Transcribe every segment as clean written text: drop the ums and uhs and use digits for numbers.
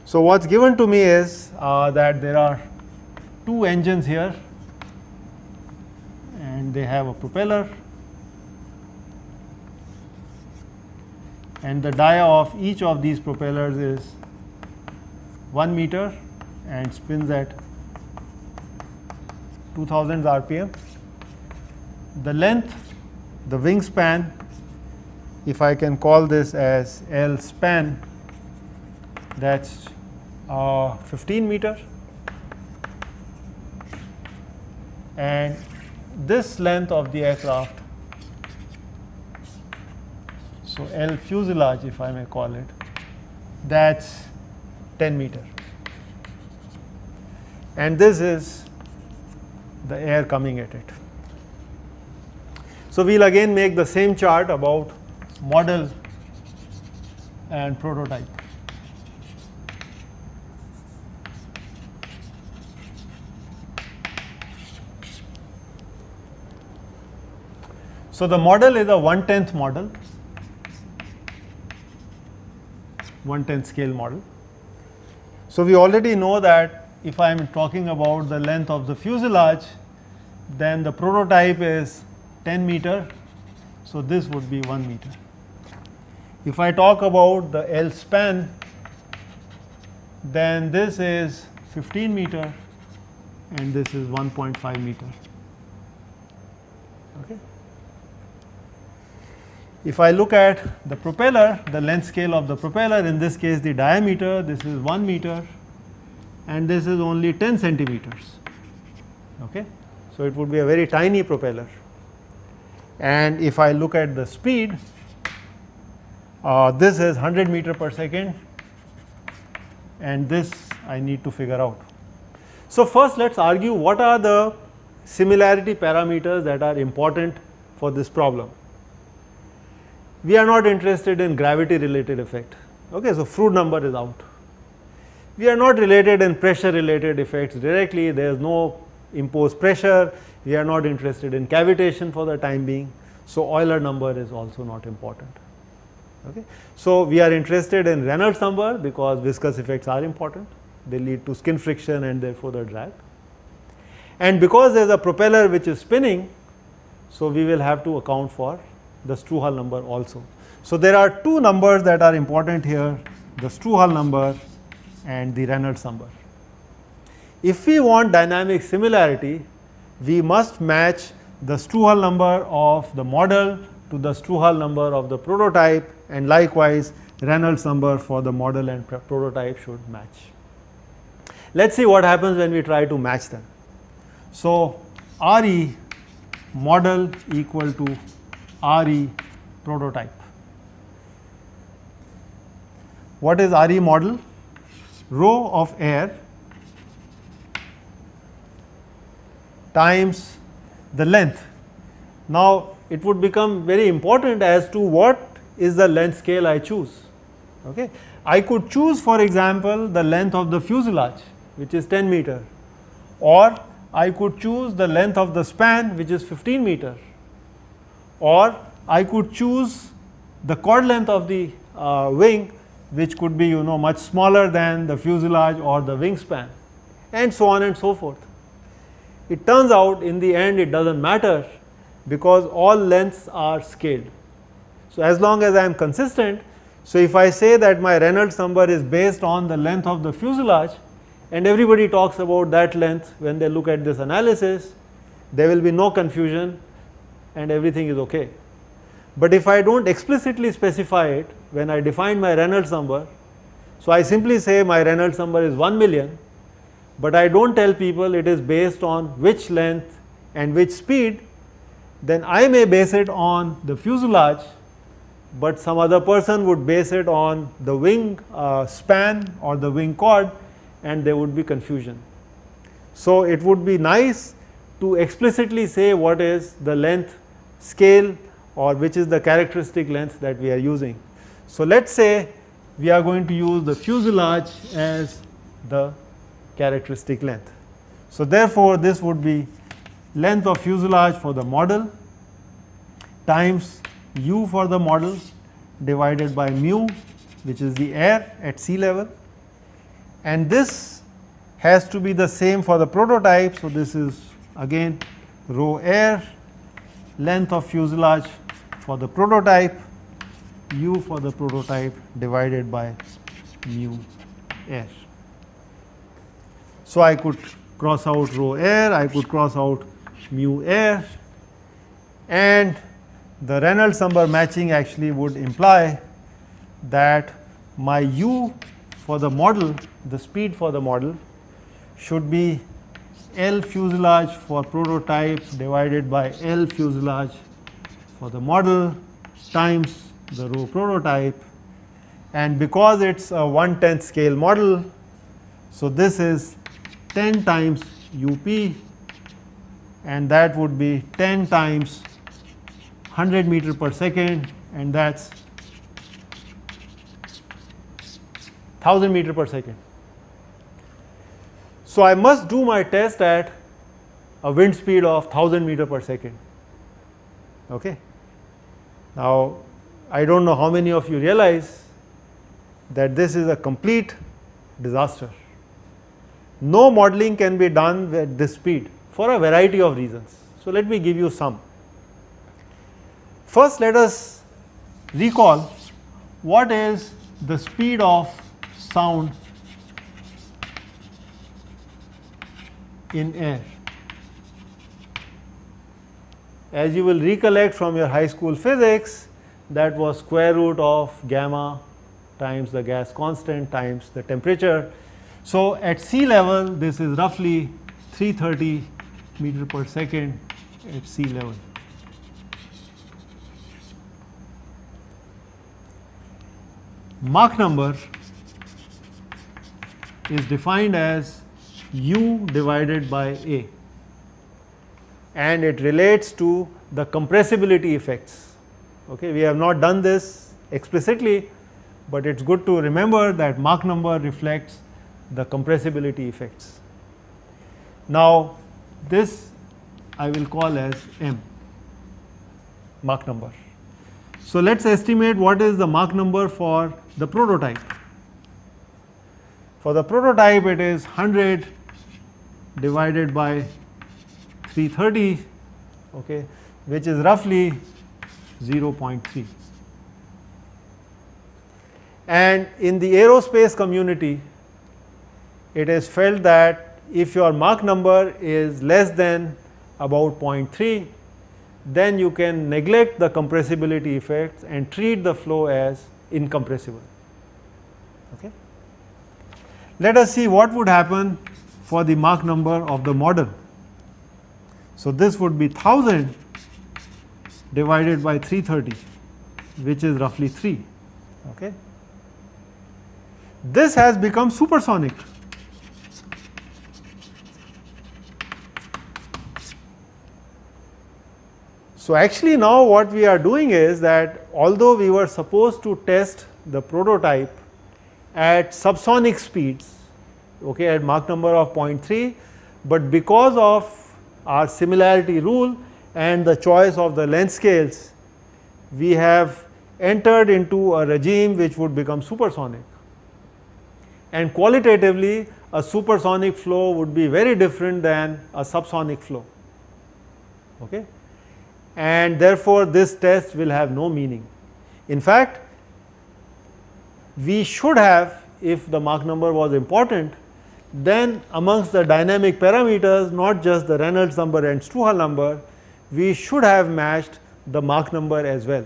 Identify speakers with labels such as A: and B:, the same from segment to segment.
A: So what's given to me is that there are two engines here, and they have a propeller, and the dia of each of these propellers is 1 meter and spins at 2000 RPM. The length, the wingspan, if I can call this as L span, that's 15 meter, and this length of the aircraft, so L fuselage if I may call it, that's 10 meter, and this is the air coming at it. So we'll again make the same chart about model and prototype. So the model is a 1/10 model, 1/10 scale model. So we already know that if I am talking about the length of the fuselage, then the prototype is 10 meter, so this would be 1 meter. If I talk about the L span, then this is 15 meter and this is 1.5 meter. Okay. If I look at the propeller, the length scale of the propeller, in this case the diameter, this is 1 meter and this is only 10 centimeters. Okay. So it would be a very tiny propeller. And if I look at the speed, this is 100 meter per second, and this I need to figure out. So first let's argue what are the similarity parameters that are important for this problem. We are not interested in gravity related effect. Okay, so Froude number is out. We are not related in pressure related effects directly, there is no imposed pressure. We are not interested in cavitation for the time being, so Euler number is also not important. Okay. So we are interested in Reynolds number because viscous effects are important, they lead to skin friction and therefore the drag. And because there is a propeller which is spinning, so we will have to account for the Strouhal number also. So there are two numbers that are important here, the Strouhal number and the Reynolds number. If we want dynamic similarity, we must match the Strouhal number of the model to the Strouhal number of the prototype, and likewise Reynolds number for the model and prototype should match. Let us see what happens when we try to match them. So RE model equal to RE prototype. What is RE model? Rho of air times the length. Now it would become very important as to what is the length scale I choose. Okay. I could choose, for example, the length of the fuselage, which is 10 meter, or I could choose the length of the span, which is 15 meter, or I could choose the chord length of the wing, which could be much smaller than the fuselage or the wingspan, and so on and so forth. It turns out in the end it does not matter because all lengths are scaled. So as long as I am consistent, so if I say that my Reynolds number is based on the length of the fuselage and everybody talks about that length when they look at this analysis, there will be no confusion and everything is okay. But if I do not explicitly specify it when I define my Reynolds number, so I simply say my Reynolds number is 1 million, but I do not tell people it is based on which length and which speed, then I may base it on the fuselage, but some other person would base it on the wing span or the wing chord, and there would be confusion. So it would be nice to explicitly say what is the length scale or which is the characteristic length that we are using. So let us say we are going to use the fuselage as the characteristic length. So therefore this would be length of fuselage for the model times u for the model divided by mu, which is the air at sea level, and this has to be the same for the prototype. So, this is again rho air, length of fuselage for the prototype, u for the prototype divided by mu air. So, I could cross out rho air, I could cross out mu air, and the Reynolds number matching actually would imply that my u for the model, the speed for the model, should be L fuselage for prototype divided by L fuselage for the model times the rho prototype, and because it is a 1/10th scale model, so this is 10 times up, and that would be 10 times 100 meter per second, and that is 1000 meter per second. So, I must do my test at a wind speed of 1000 meter per second. Okay. Now, I do not know how many of you realize that this is a complete disaster. No modeling can be done at this speed for a variety of reasons. So, let me give you some. First, let us recall what is the speed of sound in air. As you will recollect from your high school physics, that was square root of gamma times the gas constant times the temperature. So, at sea level this is roughly 330 meter per second at sea level. Mach number is defined as u divided by A, and it relates to the compressibility effects. Okay, we have not done this explicitly, but it is good to remember that Mach number reflects the compressibility effects. Now, this I will call as m, Mach number. So, let us estimate what is the Mach number for the prototype. For the prototype it is 100 divided by 330, okay, which is roughly 0.3. And in the aerospace community, it is felt that if your Mach number is less than about 0.3, then you can neglect the compressibility effects and treat the flow as incompressible. Okay. Let us see what would happen for the Mach number of the model. So, this would be 1000 divided by 330, which is roughly 3. Okay. This has become supersonic. So, actually now what we are doing is that although we were supposed to test the prototype at subsonic speeds, okay, at Mach number of 0.3, but because of our similarity rule and the choice of the length scales, we have entered into a regime which would become supersonic. And qualitatively, a supersonic flow would be very different than a subsonic flow. Okay. And therefore, this test will have no meaning. In fact, we should have, if the Mach number was important, then amongst the dynamic parameters, not just the Reynolds number and Strouhal number, we should have matched the Mach number as well.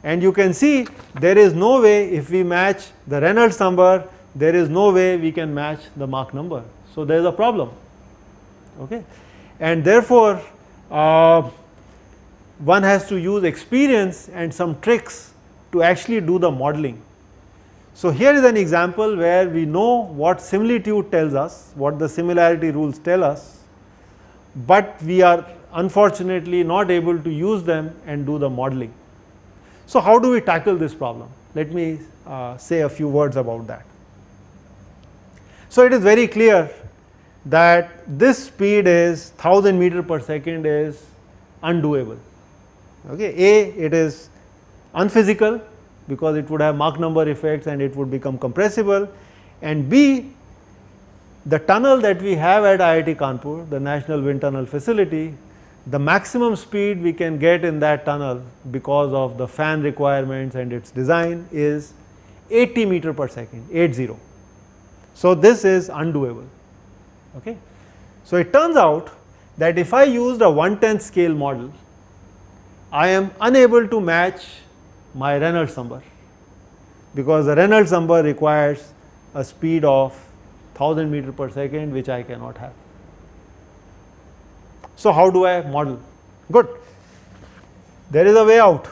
A: And you can see there is no way, if we match the Reynolds number, there is no way we can match the Mach number. So, there is a problem. Okay. And therefore, one has to use experience and some tricks to actually do the modeling. So, here is an example where we know what similitude tells us, what the similarity rules tell us, but we are unfortunately not able to use them and do the modeling. So, how do we tackle this problem? Let me say a few words about that. So, it is very clear that this speed is 1000 meter per second is undoable. Okay. A, it is unphysical because it would have Mach number effects and it would become compressible, and B, the tunnel that we have at IIT Kanpur, the National Wind Tunnel Facility, the maximum speed we can get in that tunnel because of the fan requirements and its design is 80 meter per second, 80. So, this is undoable. Okay. So, it turns out that if I used a 1/10 scale model, I am unable to match my Reynolds number, because the Reynolds number requires a speed of 1000 meter per second, which I cannot have. So, how do I model? Good. There is a way out.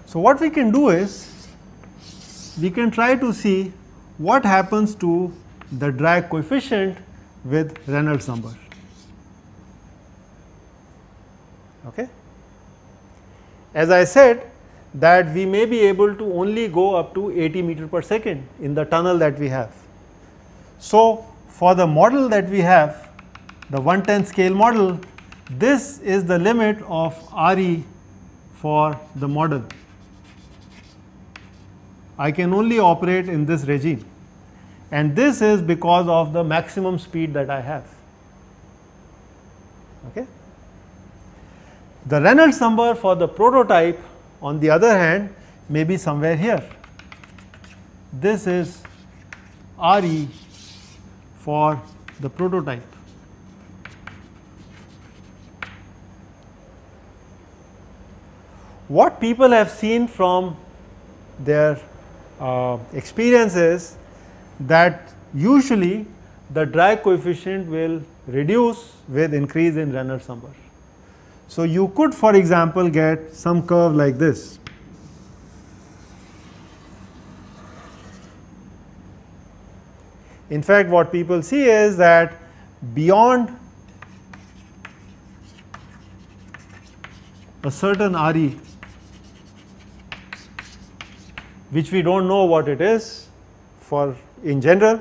A: So, what we can do is we can try to see what happens to the drag coefficient with Reynolds number. Okay. As I said that we may be able to only go up to 80 meter per second in the tunnel that we have. So, for the model that we have, the 1/10 scale model, this is the limit of Re for the model. I can only operate in this regime, and this is because of the maximum speed that I have. Okay. The Reynolds number for the prototype, on the other hand, may be somewhere here. This is Re for the prototype. What people have seen from their experience is that usually the drag coefficient will reduce with increase in Reynolds number. So, you could, for example, get some curve like this. In fact, what people see is that beyond a certain Re, which we do not know what it is for in general,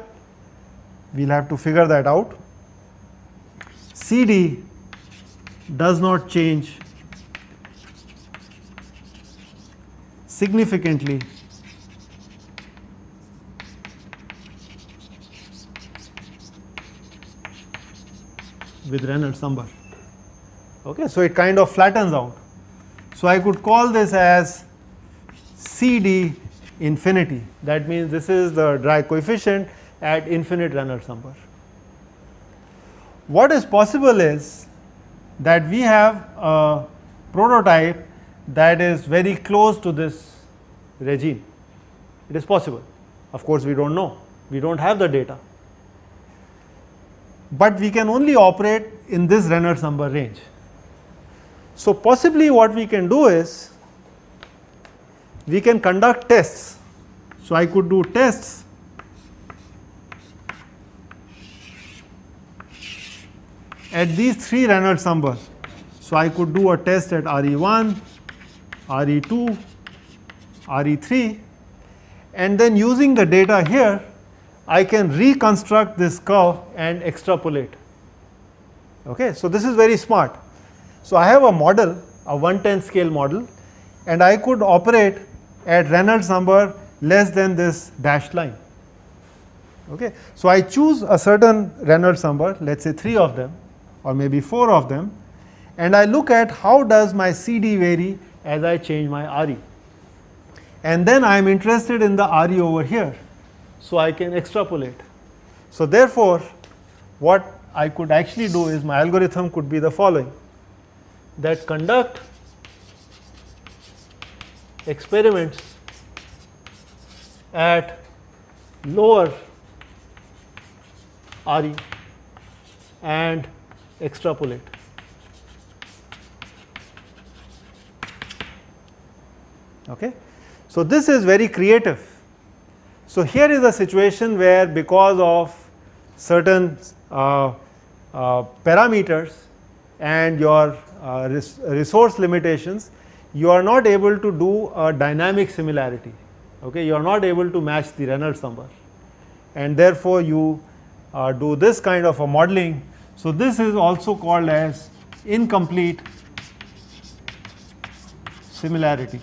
A: we will have to figure that out. CD does not change significantly with Reynolds number. Okay, so it kind of flattens out. So, I could call this as CD infinity. That means this is the drag coefficient at infinite Reynolds number. What is possible is that we have a prototype that is very close to this regime. It is possible. Of course, we do not know, we do not have the data, but we can only operate in this Reynolds number range. So, possibly what we can do is we can conduct tests. So, I could do tests at these 3 Reynolds numbers. So, I could do a test at Re1, Re2, Re3, and then using the data here, I can reconstruct this curve and extrapolate. Okay. So, this is very smart. So, I have a model, a 1/10 scale model, and I could operate at Reynolds number less than this dashed line. Okay. So, I choose a certain Reynolds number, let us say 3 of them or maybe 4 of them, and I look at how does my CD vary as I change my Re, and then I am interested in the Re over here. So, I can extrapolate. So, therefore, what I could actually do is my algorithm could be the following, that conduct experiments at lower Re and extrapolate. Okay. So, this is very creative. So, here is a situation where because of certain parameters and your resource limitations, you are not able to do a dynamic similarity. Okay. You are not able to match the Reynolds number, and therefore, you do this kind of a modeling. So, this is also called as incomplete similarity.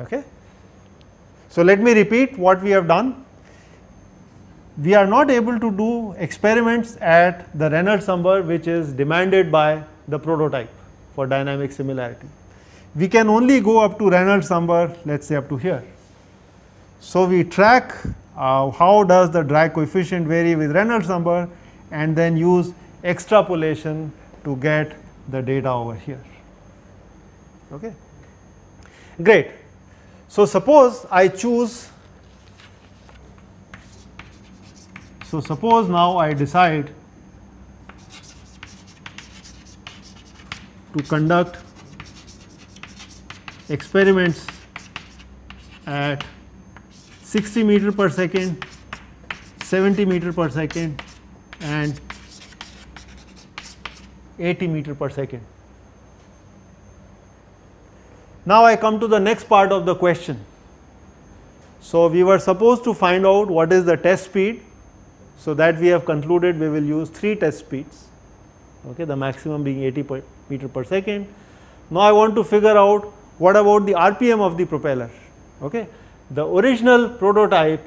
A: Okay. So, let me repeat what we have done. We are not able to do experiments at the Reynolds number which is demanded by the prototype for dynamic similarity. We can only go up to Reynolds number, let us say up to here. So, we track how does the drag coefficient vary with Reynolds number and then use extrapolation to get the data over here. Okay. Great. So, suppose I choose, so suppose now I decide to conduct experiments at 60 meter per second, 70 meter per second and 80 meter per second. Now I come to the next part of the question. So we were supposed to find out what is the test speed. So that we have concluded we will use 3 test speeds, okay, the maximum being 80 meter per second. Now I want to figure out what about the RPM of the propeller. Okay. The original prototype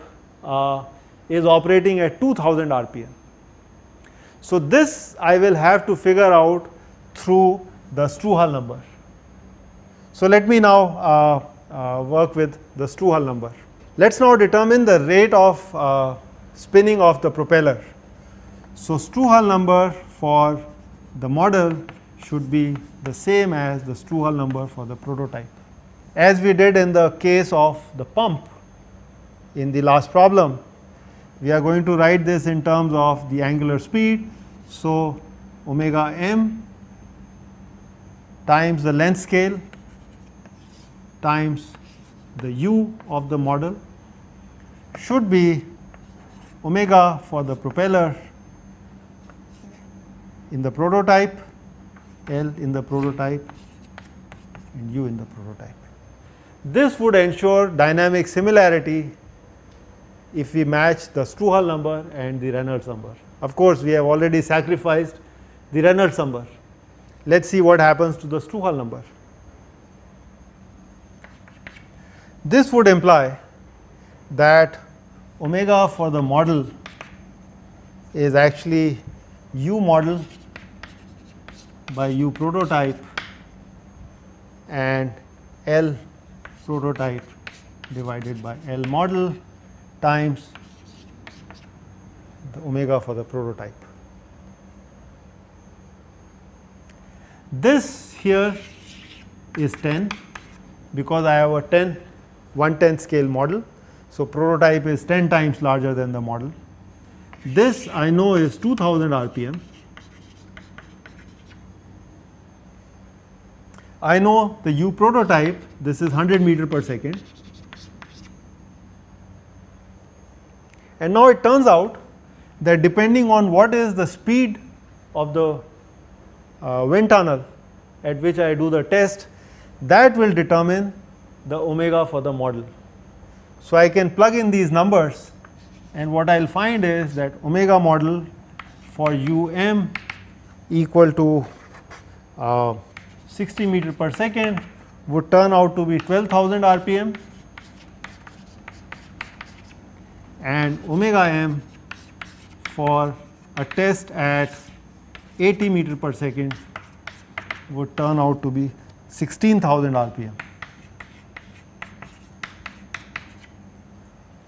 A: is operating at 2000 RPM. So this I will have to figure out through the Strouhal number. So let me now work with the Strouhal number. Let us now determine the rate of spinning of the propeller. So Strouhal number for the model should be the same as the Strouhal number for the prototype. As we did in the case of the pump in the last problem, we are going to write this in terms of the angular speed. So omega m times the length scale times the u of the model should be omega for the propeller in the prototype, L in the prototype and u in the prototype. This would ensure dynamic similarity if we match the Strouhal number and the Reynolds number. Of course, we have already sacrificed the Reynolds number. Let us see what happens to the Strouhal number. This would imply that omega for the model is actually u model by u prototype and L prototype divided by L model times the omega for the prototype. This here is 10 because I have a 1/10 scale model. So prototype is 10 times larger than the model. This I know is 2000 RPM. I know the u prototype, this is 100 meter per second. And now it turns out that depending on what is the speed of the wind tunnel at which I do the test, that will determine the omega for the model. So I can plug in these numbers and what I will find is that omega model for um equal to 60 meter per second would turn out to be 12,000 RPM and omega m for a test at 80 meter per second would turn out to be 16,000 RPM.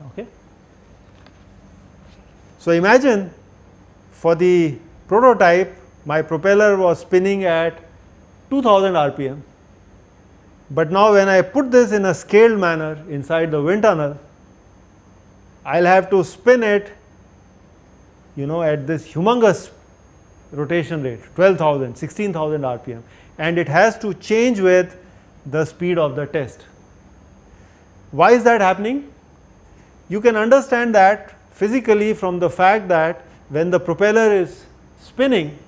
A: Okay. So imagine for the prototype my propeller was spinning at 2000 RPM, but now when I put this in a scaled manner inside the wind tunnel, I will have to spin it at this humongous rotation rate 12,000, 16,000 RPM, and it has to change with the speed of the test. Why is that happening? You can understand that physically from the fact that when the propeller is spinning,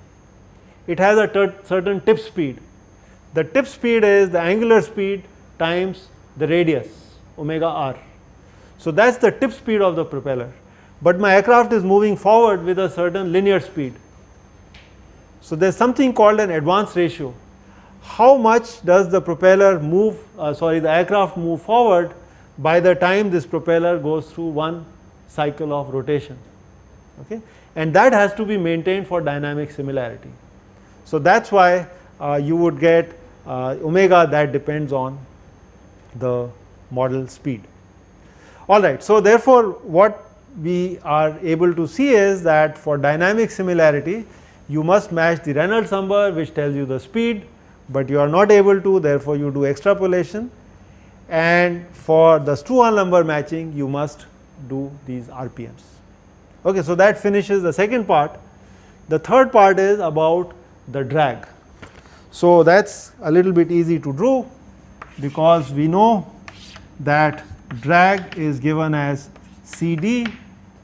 A: it has a certain tip speed. The tip speed is the angular speed times the radius omega r. So that is the tip speed of the propeller, but my aircraft is moving forward with a certain linear speed. So there is something called an advance ratio. how much does the propeller move, the aircraft move forward by the time this propeller goes through one cycle of rotation, okay? And that has to be maintained for dynamic similarity. So that is why you would get omega that depends on the model speed. Alright, so therefore what we are able to see is that for dynamic similarity you must match the Reynolds number which tells you the speed, but you are not able to, therefore you do extrapolation, and for the Struan number matching you must do these RPMs. Okay, so that finishes the second part. The third part is about the drag. So that is a little bit easy to do because we know that drag is given as CD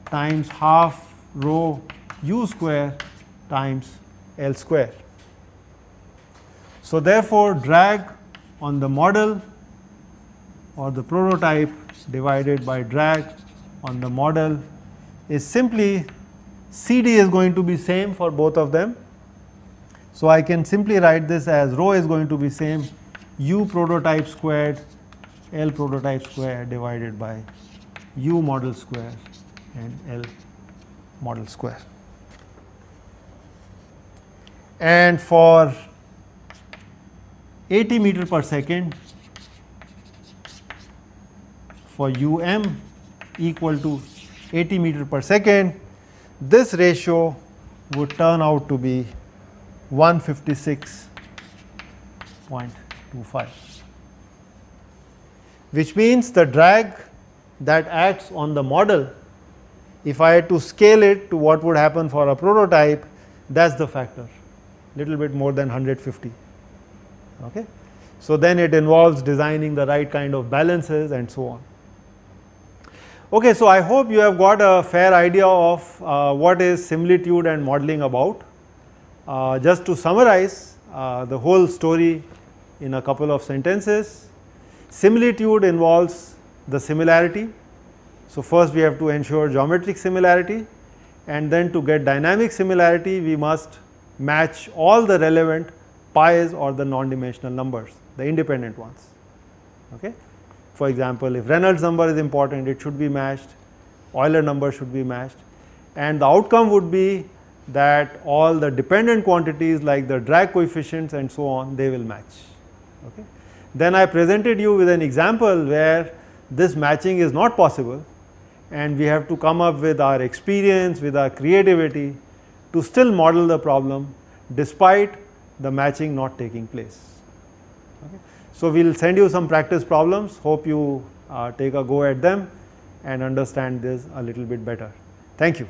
A: times half rho u square times L square. So therefore drag on the model or the prototype divided by drag on the model is simply CD is going to be same for both of them. So I can simply write this as rho is going to be same u prototype squared L prototype square divided by u model square and L model square. And for 80 meter per second for um equal to 80 meter per second, this ratio would turn out to be 156.25, which means the drag that acts on the model, if I had to scale it to what would happen for a prototype, that is the factor, little bit more than 150. Okay. So then it involves designing the right kind of balances and so on. Okay, so I hope you have got a fair idea of what is similitude and modeling about. Just to summarize the whole story in a couple of sentences, similitude involves the similarity. So first we have to ensure geometric similarity, and then to get dynamic similarity we must match all the relevant pi's or the non-dimensional numbers, the independent ones. Okay. For example, if Reynolds number is important, it should be matched, Euler number should be matched, and the outcome would be that all the dependent quantities like the drag coefficients and so on, they will match. Okay. Then I presented you with an example where this matching is not possible, and we have to come up with our experience, with our creativity to still model the problem despite the matching not taking place. Okay. So we will send you some practice problems, hope you take a go at them and understand this a little bit better. Thank you.